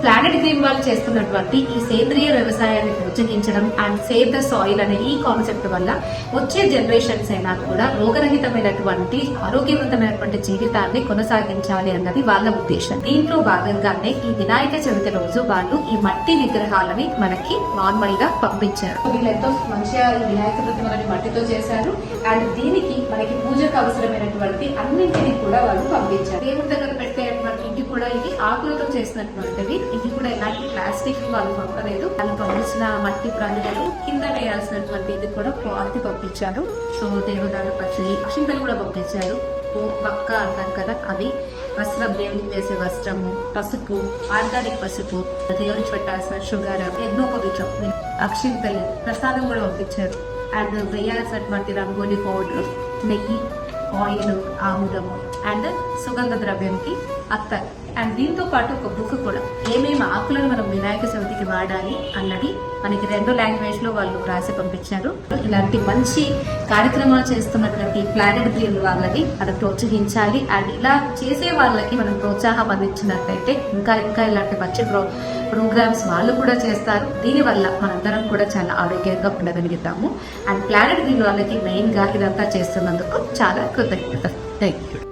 Planet green వాళ్ళు చేస్తున్నటువంటి ఈ సేంద్రియ వ్యవసాయాన్ని ప్రోత్సహించడం అండ్ సేవ్ ద సాయిల్ అనే ఈ కాన్సెప్ట్ వల్ల వచ్చే జనరేషన్స్ అయినా కూడా రోగరహితమైనటువంటి ఆరోగ్యవంతమైనటువంటి జీవితాన్ని కొనసాగించాలి అన్నది వాళ్ళ ఉద్దేశం. దీంట్లో భాగంగానే ఈ వినాయక చవితి రోజు వాళ్ళు ఈ మట్టి విగ్రహాలని మనకి నార్మల్ గా పంపించారు. వీళ్ళెంతో మంచిగా ఈ వినాయక ప్రతిమలని మట్టితో చేశారు అండ్ దీనికి మనకి పూజకు అవసరమైనటువంటి అన్నింటినీ కూడా వాళ్ళు పంపించారు. దేవుడి దగ్గర పెట్టేటువంటి ఇంటి కూడా ఇది ఆకులతో చేసినటువంటివి. ఇది కూడా ఎలాంటి ప్లాస్టిక్ వాళ్ళు పంపలేదు. వాళ్ళు పంపించిన మట్టి ప్రాణులు కింద వేయాల్సినటువంటి ఇది కూడా క్లాత్ పంపించారు. సో దేవదారు పచ్చడి అక్షింతలు కూడా పంపించారు. పక్క అంటారు కదా, అవి వస్త్రం, దేవుడికి వేసే వస్త్రము, పసుపు, ఆర్గానిక్ పసుపు, దేవుడికి పెట్టాల్సిన షుగర్, యజ్ఞోపవీతం, అక్షింతలు, ప్రసాదం కూడా పంపించారు. అండ్ వేయాల్సినటువంటి రంగోలి పౌడర్, నెయ్యి, ఆయిల్, ఆముదము అండ్ సుగంధ ద్రవ్యంకి అత్తర్. అండ్ దీంతో పాటు ఒక బుక్ కూడా ఏమేమి ఆకులను మనం వినాయక చవితికి వాడాలి అన్నది మనకి 2 లాంగ్వేజ్ లో వాళ్ళు రాసి పంపించారు. ఇలాంటి మంచి కార్యక్రమాలు చేస్తున్నటువంటి ప్లానెట్ గ్రీన్ వాళ్ళని మనం ప్రోత్సహించాలి. అండ్ ఇలా చేసే వాళ్ళకి మనం ప్రోత్సాహం అందించినట్లయితే ఇంకా ఇంకా ఇలాంటి మంచి ప్రోగ్రామ్స్ వాళ్ళు కూడా చేస్తారు. దీనివల్ల మనందరం కూడా చాలా ఆరోగ్యంగా ఉండగలుగుతాము. అండ్ ప్లానెట్ గ్రీన్ వాళ్ళకి మెయిన్ గా ఇదంతా చేస్తున్నందుకు చాలా కృతజ్ఞత. Thank you.